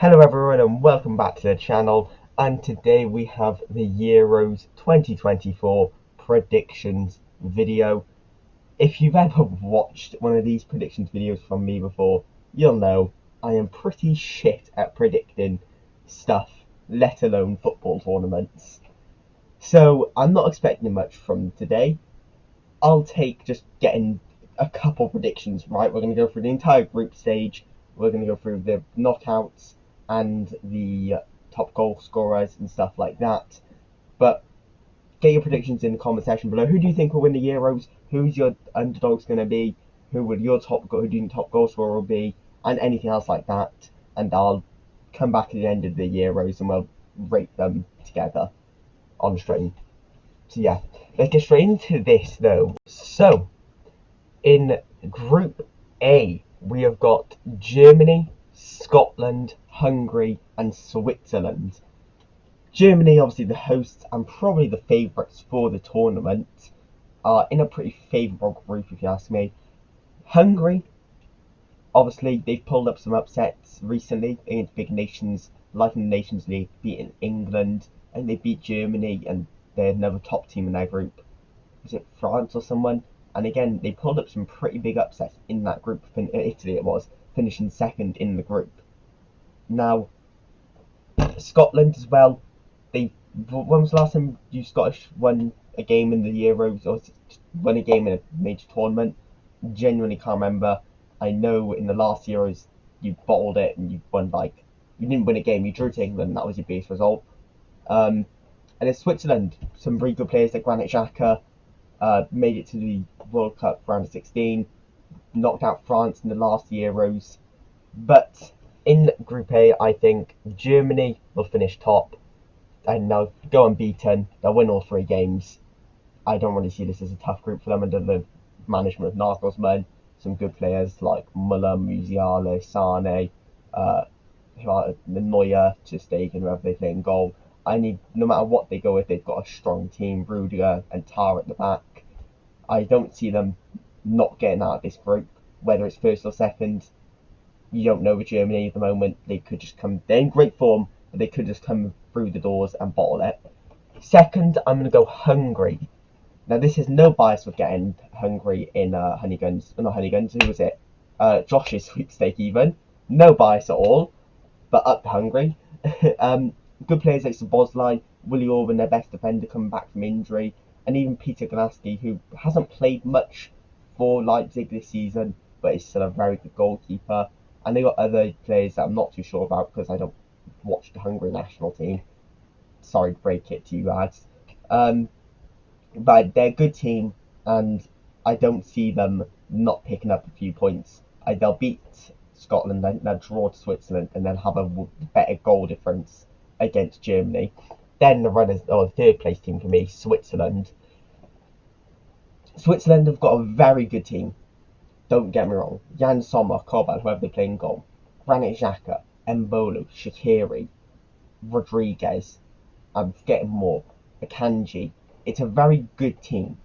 Hello everyone and welcome back to the channel, and today we have the Euros 2024 predictions video. If you've ever watched one of these predictions videos from me before, you'll know I am pretty shit at predicting stuff, let alone football tournaments. So I'm not expecting much from today. I'll take just getting a couple predictions right. We're going to go through the entire group stage. We're going to go through the knockouts and the top goal scorers and stuff like that. But get your predictions in the comment section below. Who do you think will win the Euros? Who's your underdogs going to be? Who do you think top goal scorer will be? And anything else like that. And I'll come back at the end of the Euros and we'll rate them together on stream. So yeah, let's get straight into this though. So, in Group A, we have got Germany, Scotland, Hungary, and Switzerland. Germany, obviously the hosts and probably the favourites for the tournament, are in a pretty favourable group if you ask me. Hungary, obviously they've pulled up some upsets recently against big nations, like in the Nations League, beating England, and they beat Germany, and they're another top team in their group. Was it France or someone? And again, they pulled up some pretty big upsets in that group. Italy it was, finishing second in the group. Now, Scotland as well. When was the last time you Scottish won a game in the Euros or won a game in a major tournament? Genuinely can't remember. I know in the last Euros you bottled it and you won you didn't win a game. You drew to England. That was your base result. And in Switzerland, some very good players like Granit Xhaka. Made it to the World Cup round of 16, knocked out France in the last Euros. But in Group A, I think Germany will finish top and they'll go unbeaten. They'll win all 3 games. I don't really see this as a tough group for them under the management of Nagelsmann. Some good players like Müller, Musiala, Sane, Neuer, Ter Stegen, whoever they play in goal. No matter what they go with, they've got a strong team. Rudiger and Tar at the back. I don't see them not getting out of this group, whether it's first or second. You don't know with Germany at the moment. They could just come. They're in great form, but they could just come through the doors and bottle it. Second, I'm going to go Hungary. Now, this is no bias with getting Hungary in Honey Guns. Not Honey Guns. Who was it? Josh's sweepstake even. No bias at all, but up to Hungary. Good players like Szoboszlai, Willi Orban, their best defender, coming back from injury, and even Peter Gnaski, who hasn't played much for Leipzig this season, but is still a very good goalkeeper. And they got other players that I'm not too sure about because I don't watch the Hungary national team. Sorry to break it to you guys. But they're a good team, and I don't see them not picking up a few points. They'll beat Scotland, then they'll draw to Switzerland, and then have a better goal difference against Germany. Then the runners, or the third place team for me, Switzerland. Switzerland have got a very good team. Don't get me wrong. Jan Sommer, Kobel, whoever they play in goal. Granit Xhaka, Mbolo, Shaqiri, Rodriguez. I'm forgetting more. Akanji. It's a very good team.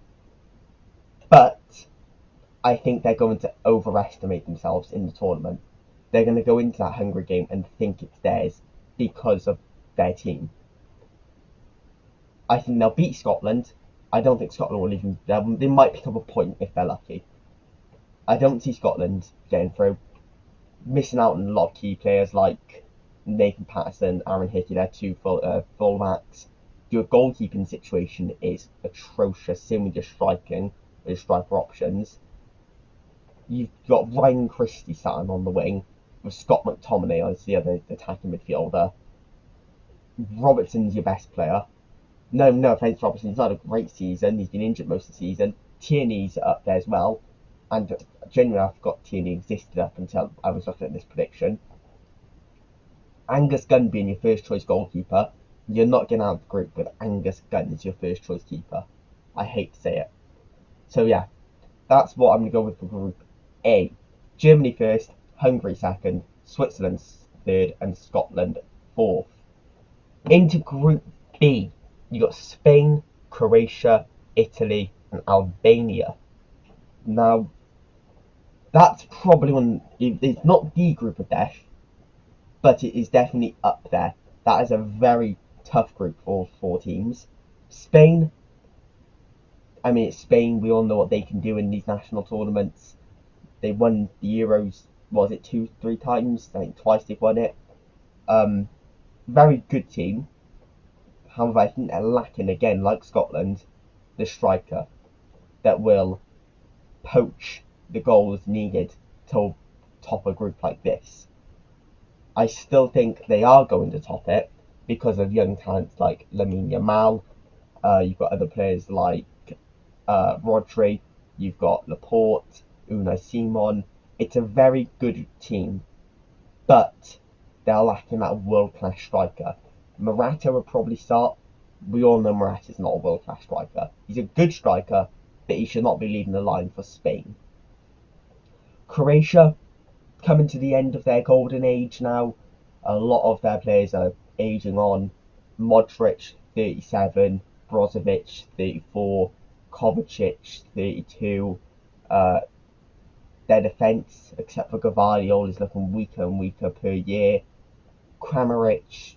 But I think they're going to overestimate themselves in the tournament. They're going to go into that Hungary game and think it's theirs because of their team. I think they'll beat Scotland. I don't think Scotland will even. They might pick up a point if they're lucky. I don't see Scotland getting through. Missing out on a lot of key players like Nathan Patterson, Aaron Hickey, they're 2 fullbacks. Your goalkeeping situation is atrocious. Same with your striking, your striker options. You've got Ryan Christie starting on the wing, with Scott McTominay as the other attacking midfielder. Robertson's your best player. No offence, Robertson. He's had a great season. He's been injured most of the season. Tierney's up there as well. And genuinely, I forgot Tierney existed up until I was looking at this prediction. Angus Gunn being your first choice goalkeeper. You're not getting out of the group with Angus Gunn as your first choice keeper. I hate to say it. So yeah, that's what I'm going to go with for Group A. Germany first, Hungary second, Switzerland third, and Scotland fourth. Into Group B, you got Spain, Croatia, Italy, and Albania. Now, that's probably it's not the group of death, but it is definitely up there. That is a very tough group for 4 teams. Spain, I mean, it's Spain. We all know what they can do in these national tournaments. They won the Euros, was it 2, 3 times? I think twice they've won it. Very good team. However, I think they're lacking again, like Scotland, the striker that will poach the goals needed to top a group like this. I still think they are going to top it because of young talents like Lamine Yamal. You've got other players like Rodri. You've got Laporte, Unai Simon. It's a very good team, but they're lacking that world-class striker. Morata will probably start. We all know Morata's not a world-class striker. He's a good striker, but he should not be leading the line for Spain. Croatia, coming to the end of their golden age now. A lot of their players are aging on. Modric, 37, Brozovic, 34, Kovacic, 32. Their defence, except for Gvardiol, is looking weaker and weaker per year. Kramaric,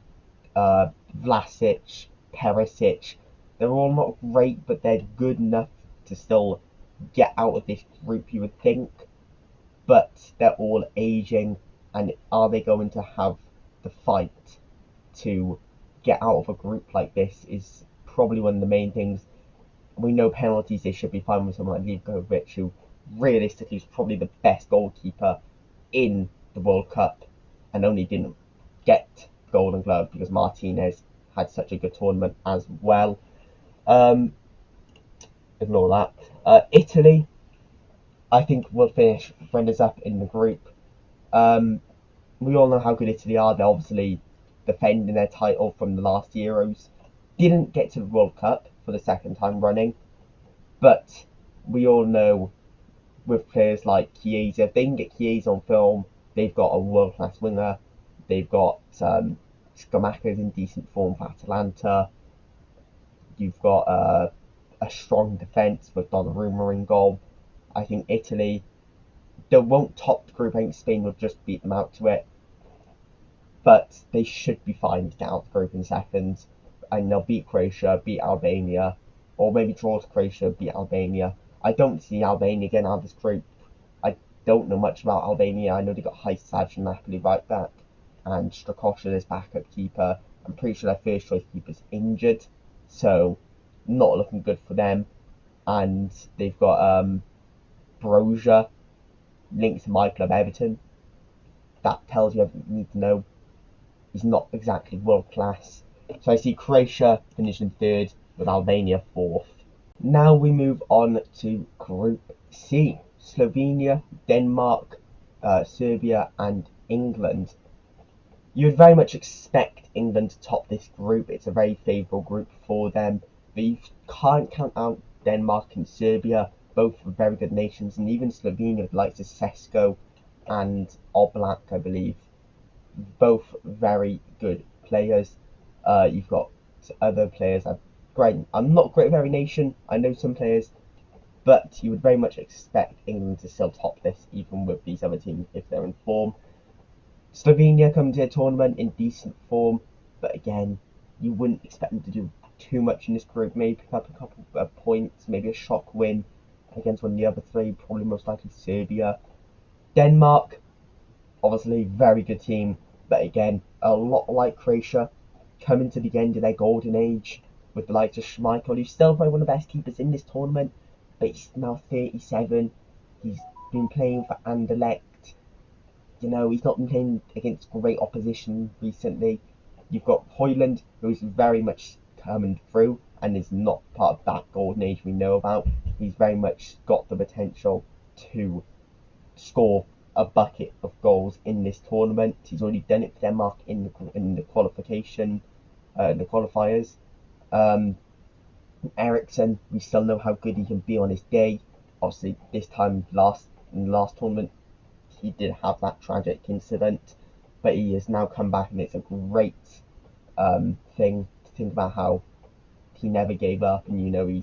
Vlasic, Perisic, they're all not great, but they're good enough to still get out of this group, you would think. But they're all aging, and are they going to have the fight to get out of a group like this is probably one of the main things. We know penalties, they should be fine with someone like Livkovic, who realistically is probably the best goalkeeper in the World Cup and only didn't get Golden Glove because Martinez had such a good tournament as well. Ignore that. Italy, I think, will finish runners up in the group. We all know how good Italy are. They're obviously defending their title from the last Euros. Didn't get to the World Cup for the second time running, but we all know with players like Chiesa, if they can get Chiesa on film, they've got a world-class winger. They've got Scamacca's in decent form for Atalanta. You've got a strong defence with Donnarumma in goal. I think Italy, they won't top the group. I think Spain will just beat them out to it. But they should be fine to get out the group in seconds. And they'll beat Croatia, beat Albania, or maybe draw to Croatia, beat Albania. I don't see Albania getting out of this group. I don't know much about Albania. I know they got Hajsav from Napoli right back, and Strakosha as backup keeper. I'm pretty sure their first choice keeper's injured, so not looking good for them. And they've got Broja linked to my club Everton. That tells you everything you need to know. He's not exactly world class. So I see Croatia finishing third with Albania fourth. Now we move on to Group C. Slovenia, Denmark, Serbia and England. You would very much expect England to top this group. It's a very favourable group for them. But you can't count out Denmark and Serbia, both very good nations, and even Slovenia with likes of Sesko and Oblak, I believe. Both very good players. You've got other players. I'm not great with every nation. I know some players, but you would very much expect England to still top this, even with these other teams if they're in form. Slovenia come to a tournament in decent form, but again, you wouldn't expect them to do too much in this group. Maybe pick up a couple of points, maybe a shock win against one of the other three, probably most likely Serbia. Denmark, obviously very good team, but again, a lot like Croatia, coming to the end of their golden age with the likes of Schmeichel, who's still probably one of the best keepers in this tournament, but he's now 37. He's been playing for Anderlecht. You know, he's not been playing against great opposition recently. You've got Højlund, who's very much coming through and is not part of that golden age we know about. He's very much got the potential to score a bucket of goals in this tournament. He's already done it for Denmark in the qualification, the qualifiers. Eriksen, we still know how good he can be on his day. Obviously, this time in the last tournament, he did have that tragic incident, but he has now come back, and it's a great thing to think about how he never gave up. And you know, he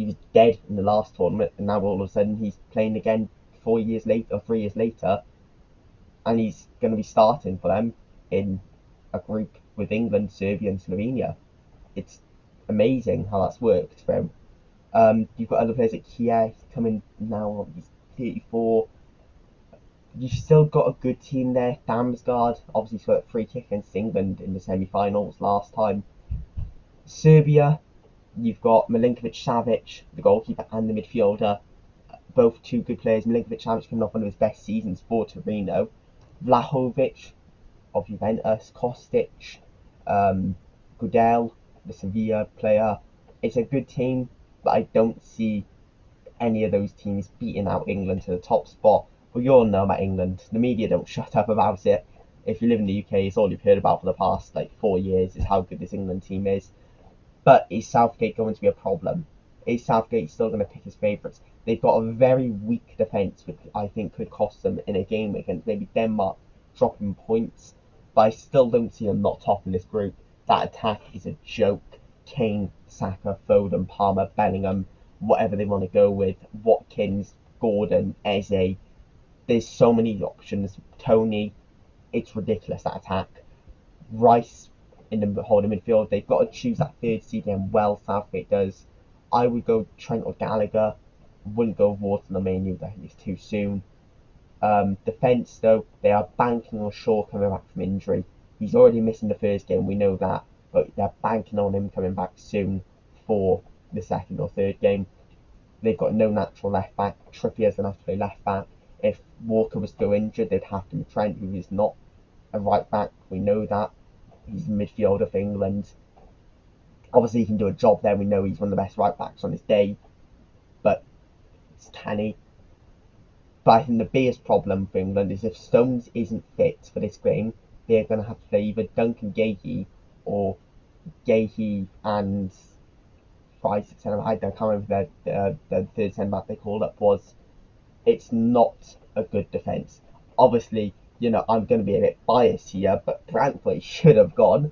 was dead in the last tournament, and now all of a sudden he's playing again 4 years later or 3 years later, and he's going to be starting for them. in a group with England, Serbia, and Slovenia. It's amazing how that's worked for him. You've got other players like Kier coming now. He's 34. You've still got a good team there. Damsgaard obviously scored a free kick against England in the semi-finals last time. Serbia, you've got Milinkovic-Savic, the goalkeeper and the midfielder, both two good players. Milinkovic-Savic coming off one of his best seasons for Torino. Vlahovic of Juventus, Kostic, Gudel, the Sevilla player. It's a good team, but I don't see any of those teams beating out England to the top spot. But you all know about England. The media don't shut up about it. If you live in the UK, it's all you've heard about for the past 4 years is how good this England team is. But is Southgate going to be a problem? Is Southgate still going to pick his favourites? They've got a very weak defence, which I think could cost them in a game against maybe Denmark, dropping points. But I still don't see them not topping this group. That attack is a joke. Kane, Saka, Foden, Palmer, Bellingham, whatever they want to go with, Watkins, Gordon, Eze. There's so many options. Tony, it's ridiculous, that attack. Rice in the holding midfield. They've got to choose that third CDM well. Southgate does. I would go Trent or Gallagher. Wouldn't go Wharton or Mainoo. I think it's too soon. Defence though, they are banking on Shaw coming back from injury. He's already missing the first game, we know that, but they're banking on him coming back soon for the second or third game. They've got no natural left back. Trippier's gonna have to play left back. If Walker was still injured, they'd have to be Trent, who is not a right back. We know that. He's a midfielder for England. Obviously, he can do a job there. We know he's one of the best right backs on his day, but it's canny. But I think the biggest problem for England is if Stones isn't fit for this game, they're going to have to play either Duncan Gahey or Gahey and I can't remember the third centre back they called up was. It's not a good defence. Obviously, I'm going to be a bit biased here, but Branthwaite should have gone.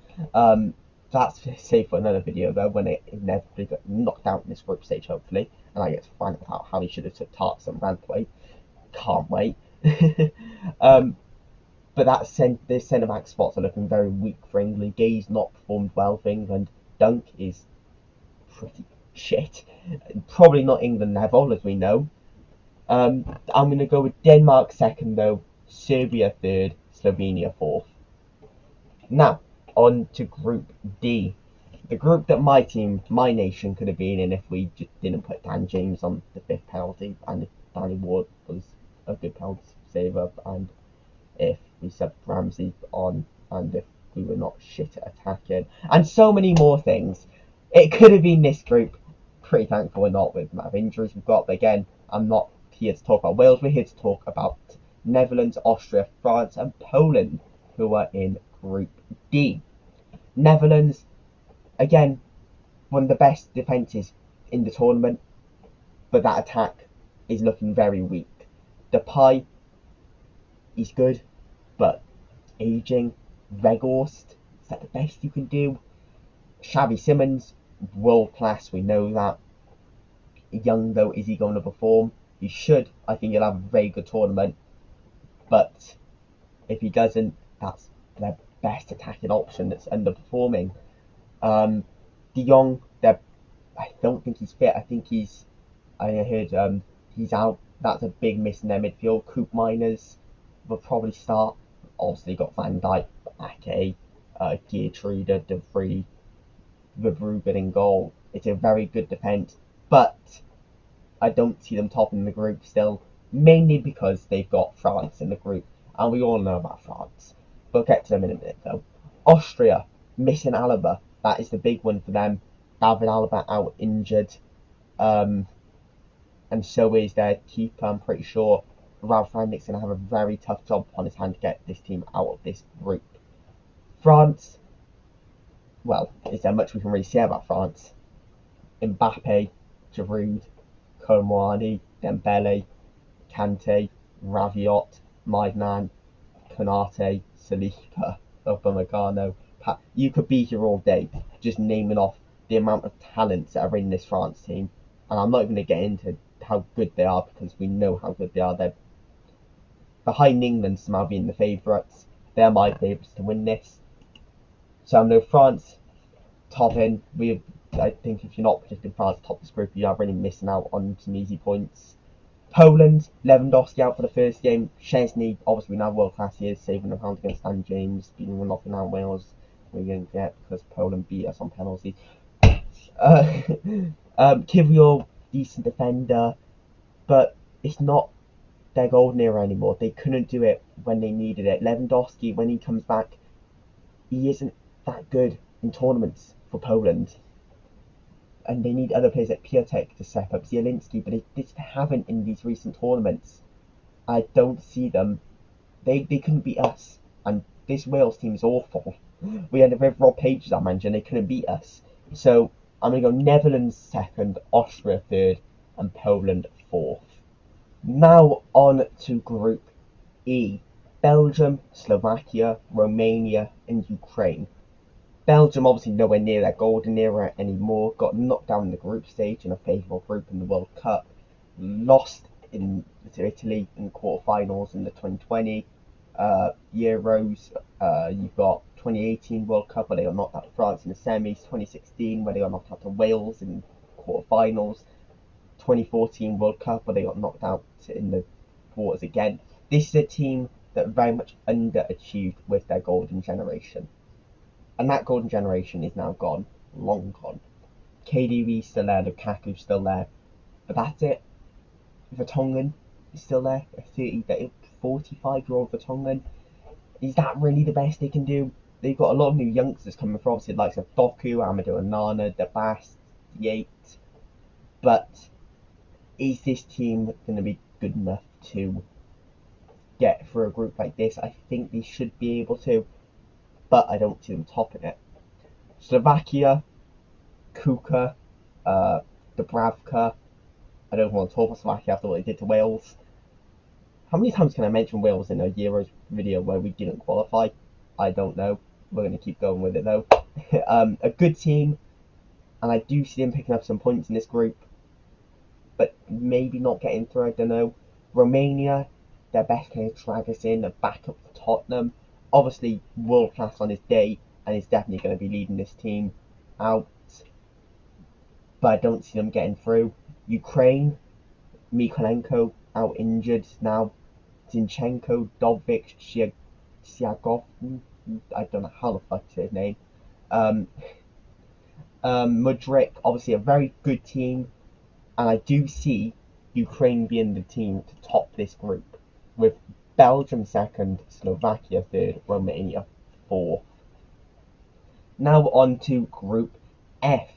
That's safe for another video though, when it inevitably got knocked out in this group stage, hopefully, and I get to find out how he should have took Tarks and Branthwaite. Can't wait. But the centre back spots are looking very weak for England. Gay's not performed well for England. Dunk is pretty shit. Probably not England level, as we know. I'm going to go with Denmark second though, Serbia third, Slovenia fourth. Now, on to Group D. The group that my nation could have been in if we just didn't put Dan James on the fifth penalty, and if Danny Ward was a good penalty saver, and if we subbed Ramsey on, and if we were not shit at attacking, and so many more things. It could have been this group. Pretty thankful we're not with the amount of injuries we've got, but again, I'm not here to talk about Wales. We're here to talk about Netherlands, Austria, France, and Poland, who are in Group D. Netherlands, again, one of the best defences in the tournament, but that attack is looking very weak. Depay, he's good, but aging. Weghorst, is that the best you can do? Xavi Simons, world class, we know that. Young though, is he going to perform? He should. I think he'll have a very good tournament, but if he doesn't, that's their best attacking option that's underperforming. De Jong, I don't think he's fit. I heard he's out. That's a big miss in their midfield. Coop Miners will probably start. Obviously got Van Dijk, Ake, Geertruida, De Vrij, Verbruggen in goal. It's a very good defence, but I don't see them topping the group still, mainly because they've got France in the group, and we all know about France. We'll get to them in a minute though. Austria, missing Alaba. That is the big one for them. David Alaba out injured. And so is their keeper. I'm pretty sure Ralph Rangnick's going to have a very tough job on his hand to get this team out of this group. France, well, is there much we can really say about France? Mbappe, Giroud, Kolmouani, Dembele, Kante, Rabiot, Maignan, Konate, Saliba, Upamecano. You could be here all day just naming off the amount of talents that are in this France team, and I'm not even going to get into how good they are because we know how good they are. They're behind England somehow being the favourites. they're my favourites to win this. So I'm no France top in. I think if you're not predicting France top this group, you are really missing out on some easy points. Poland, Lewandowski out for the first game. Szczesny, obviously now world class he is, saving a pound against Dan James, beating 1-0 out Wales. We didn't get because Poland beat us on penalty. Kiwior, decent defender, but it's not their golden era anymore. They couldn't do it when they needed it. Lewandowski, when he comes back, he isn't that good in tournaments for Poland. And they need other players like Piatek to step up, Zielinski, but they just haven't in these recent tournaments. I don't see them. They couldn't beat us, and this Wales team is awful. We had Rob Page as our manager, and they couldn't beat us. So I'm going to go Netherlands second, Austria third, and Poland fourth. Now on to Group E. Belgium, Slovakia, Romania, and Ukraine. Belgium obviously nowhere near their golden era anymore, got knocked down in the group stage in a favourable group in the World Cup, lost to Italy in the quarterfinals in the 2020 Euros. You've got 2018 World Cup where they got knocked out to France in the semis, 2016 where they got knocked out to Wales in quarterfinals, 2014 World Cup where they got knocked out in the quarters again. This is a team that very much underachieved with their golden generation. And that golden generation is now gone, long gone. KDB still there, Lukaku still there, but that's it. Vertonghen is still there, a 45-year-old Vertonghen. Is that really the best they can do? They've got a lot of new youngsters coming from, obviously, the likes of Doku, Amadou Onana, Debast, Yates. But is this team going to be good enough to get through a group like this? I think they should be able to, but I don't see them topping it. Slovakia, Kuka, Dubravka. I don't want to talk about Slovakia after what they did to Wales. How many times can I mention Wales in a Euros video where we didn't qualify? I don't know. We're going to keep going with it though. A good team, and I do see them picking up some points in this group, but maybe not getting through, I don't know. Romania, their best player drag us in, a backup for Tottenham. Obviously world class on his day, and he's definitely going to be leading this team out, but I don't see them getting through. Ukraine, Mykolenko out injured now. Zinchenko, Dovic, Siagov, I don't know how the fuck to say his name. Mudryk, obviously a very good team, and I do see Ukraine being the team to top this group, with Belgium second, Slovakia third, Romania fourth. Now on to Group F.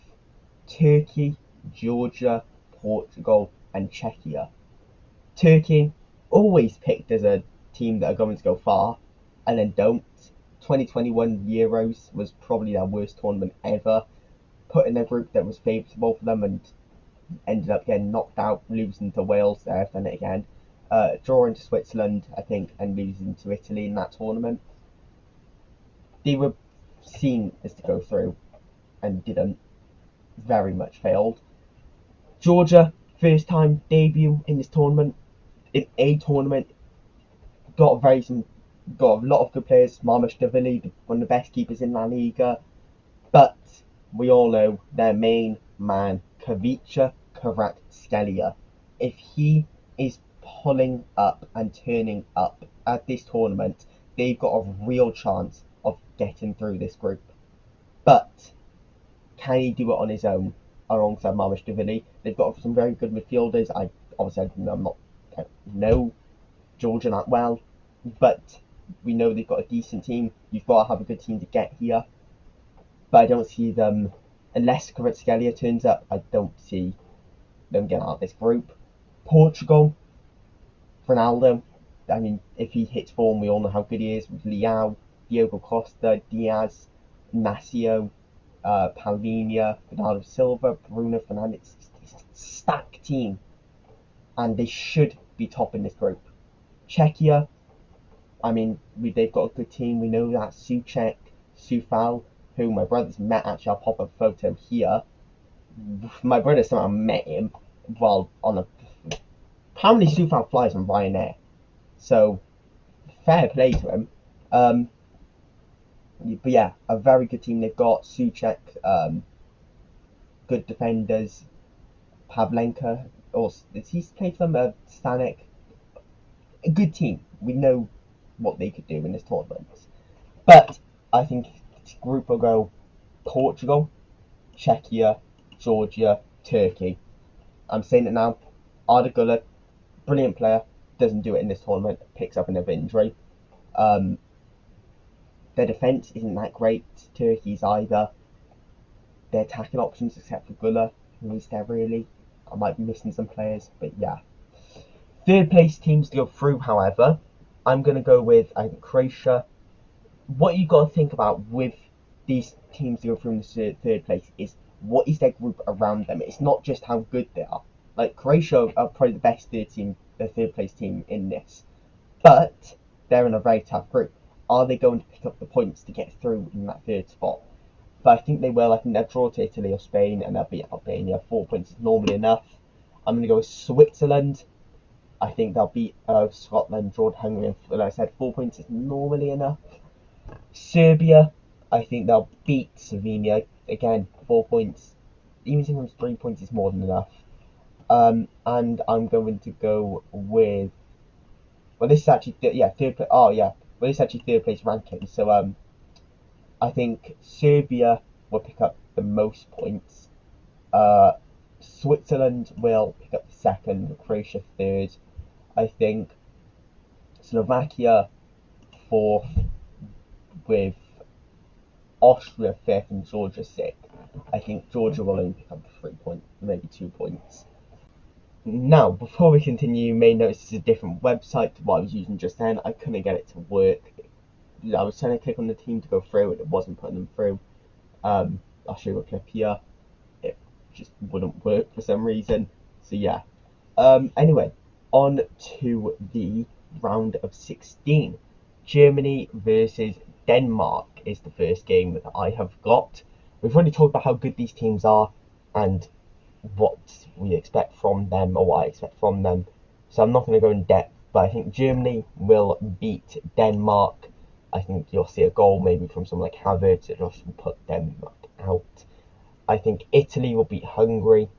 Turkey, Georgia, Portugal, and Czechia. Turkey, always picked as a team that are going to go far, and then don't. 2021 Euros was probably their worst tournament ever. Put in a group that was favourable for them and ended up getting knocked out, losing to Wales. They've done it again. Drawing to Switzerland, I think, and losing to Italy in that tournament. They were seen as to go through and didn't. Very much failed. Georgia, first time debut in this tournament, in a tournament, got a lot of good players. Marmashvili, one of the best keepers in La Liga, but we all know their main man, Kvicha Kvaratskhelia. If he is pulling up and turning up at this tournament, they've got a real chance of getting through this group. But can he do it on his own alongside Marmashvili? They've got some very good midfielders. I don't know Georgia that well, but we know they've got a decent team. You've got to have a good team to get here. But I don't see them, unless Kvaratskhelia turns up, I don't see them getting out of this group. Portugal, Ronaldo, I mean, if he hits form, we all know how good he is with Leao, Diogo Costa, Diaz, Nacio, Palhinha, Bernardo Silva, Bruno Fernandes. It's a stacked team, and they should be topping this group. Czechia, I mean, they've got a good team. We know that Souček, Soufal, who my brother's met. Actually, I'll pop a photo here. My brother somehow met him while on a. Apparently, Soufal flies on Ryanair, so fair play to him. Um, but yeah, a very good team. They've got Suchek, good defenders. Pavlenka, or did he play for them? Stanek, a good team. We know what they could do in this tournament. But I think the group will go Portugal, Czechia, Georgia, Turkey. I'm saying it now. Arda Güler, brilliant player, doesn't do it in this tournament, picks up another injury. Um, their defence isn't that great, Turkey's either. Their attacking options, except for Güler, who is there really. I might be missing some players, but yeah. Third place teams to go through, however, I'm going to go with, I think, Croatia. What you got to think about with these teams to go through in the third place is what is their group around them. It's not just how good they are. Like Croatia are probably the best third place team in this, but they're in a very tough group. Are they going to pick up the points to get through in that third spot? But I think they will. I think they'll draw to Italy or Spain and they'll beat Albania. 4 points is normally enough. I'm going to go with Switzerland. I think they'll beat Scotland, draw to Hungary. And like I said, 4 points is normally enough. Serbia, I think they'll beat Slovenia. Again, 4 points. Even sometimes 3 points is more than enough. And I'm going to go with. Well, this is actually third place. Oh yeah, well this is actually third place ranking. So I think Serbia will pick up the most points. Switzerland will pick up the second. Croatia third. I think Slovakia fourth, with Austria fifth and Georgia sixth. I think Georgia will only pick up 3 points, maybe 2 points. Now, before we continue, you may notice it's a different website to what I was using just then. I couldn't get it to work. I was trying to click on the team to go through, and it wasn't putting them through. I'll show you a clip here. It just wouldn't work for some reason. So yeah. Anyway, on to the round of 16. Germany versus Denmark is the first game that I have got. We've already talked about how good these teams are and what we expect from them, or what I expect from them. So I'm not going to go in depth, but I think Germany will beat Denmark. I think you'll see a goal maybe from someone like Havertz that just will put Denmark out. I think Italy will beat Hungary.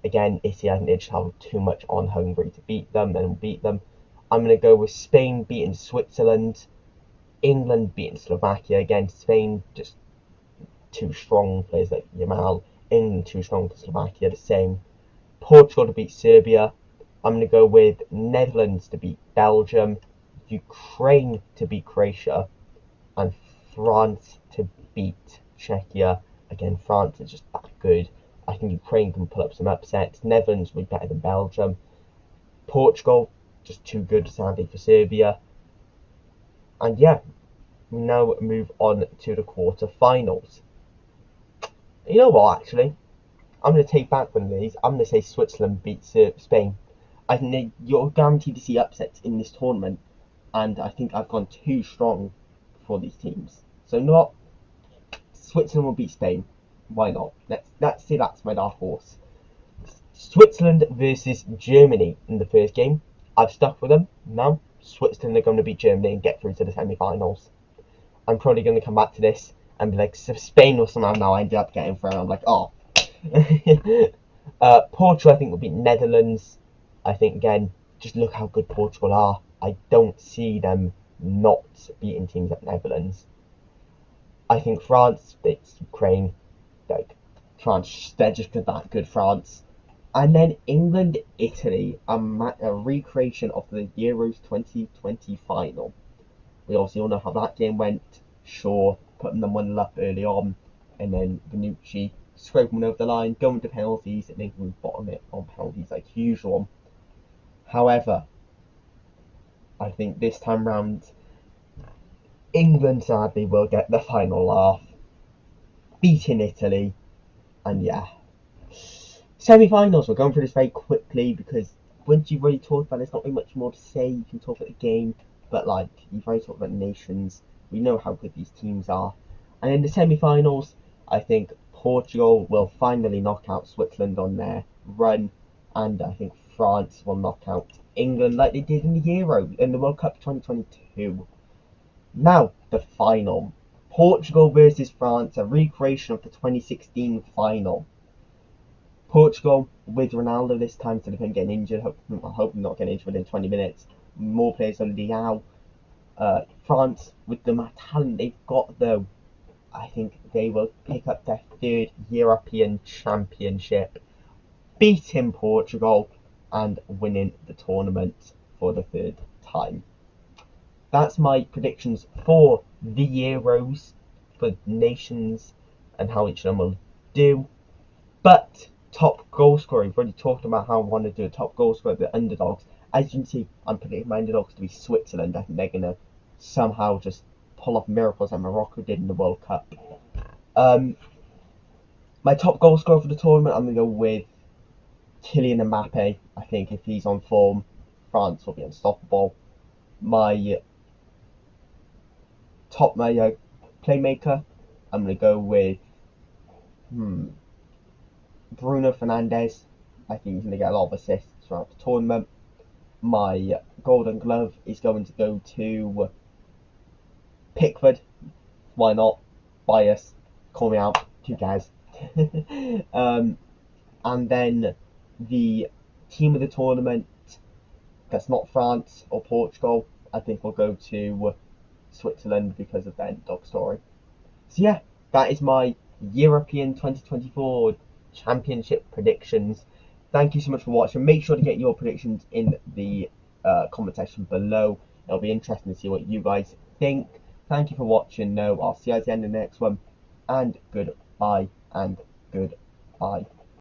Again, Italy, I think they just have too much on Hungary to beat them and beat them. I'm going to go with Spain beating Switzerland. England beating Slovakia. Again, Spain just too strong, players like Yamal. England too strong for Slovakia, the same. Portugal to beat Serbia. I'm going to go with Netherlands to beat Belgium. Ukraine to beat Croatia. And France to beat Czechia. Again, France is just that good. I think Ukraine can pull up some upsets. Netherlands will be better than Belgium. Portugal, just too good, sadly, for Serbia. And yeah, we now move on to the quarter-finals. You know what, actually? I'm going to take back one of these. I'm going to say Switzerland beats Spain. I think you're guaranteed to see upsets in this tournament. And I think I've gone too strong for these teams. So you know what? Switzerland will beat Spain. Why not? Let's say that's my dark horse. Switzerland versus Germany in the first game. I've stuck with them. Now, Switzerland are going to beat Germany and get through to the semi-finals. I'm probably going to come back to this and be like, so Spain or somehow now I ended up getting through. I'm like, oh. Portugal, I think, will beat Netherlands. I think, again, just look how good Portugal are. I don't see them not beating teams like Netherlands. I think France beats Ukraine. Like, France, they're just that good, France. And then England, Italy, a recreation of the Euros 2020 final. We obviously all know how that game went. Shaw putting them 1-0 up early on, and then Bonucci scraping over the line, going to penalties, and then we bottom it on penalties like usual. However, I think this time round, England sadly will get the final laugh, beating Italy, and yeah. Semi-finals, we're going through this very quickly because once you've already talked about it, there's not really much more to say. You can talk about the game, but like, you've already talked about the nations. We know how good these teams are. And in the semi-finals, I think Portugal will finally knock out Switzerland on their run, and I think France will knock out England like they did in the Euro, in the World Cup 2022. Now, the final. Portugal versus France, a recreation of the 2016 final. Portugal with Ronaldo this time instead of him getting injured. Hoping not getting injured within 20 minutes. More players on Leao. France with the amount of talent they've got though, I think they will pick up their third European Championship, beating Portugal and winning the tournament for the third time. That's my predictions for the Euros, for nations, and how each of them will do. But top goal scorer, we've already talked about how I want to do a top goal scorer, the underdogs. As you can see, I'm predicting my underdogs to be Switzerland. I think they're going to somehow just pull off miracles like Morocco did in the World Cup. My top goal scorer for the tournament, I'm going to go with Kylian Mbappe. I think if he's on form, France will be unstoppable. My top playmaker, I'm going to go with Bruno Fernandes. I think he's going to get a lot of assists throughout the tournament. My golden glove is going to go to Pickford. Why not? Bias. Call me out. Who cares? And then the team of the tournament that's not France or Portugal, I think will go to Switzerland because of their dog story. So yeah, that is my European 2024 Championship predictions. Thank you so much for watching. Make sure to get your predictions in the comment section below. It'll be interesting to see what you guys think. Thank you for watching. No, I'll see you at the end of the next one. And goodbye and goodbye.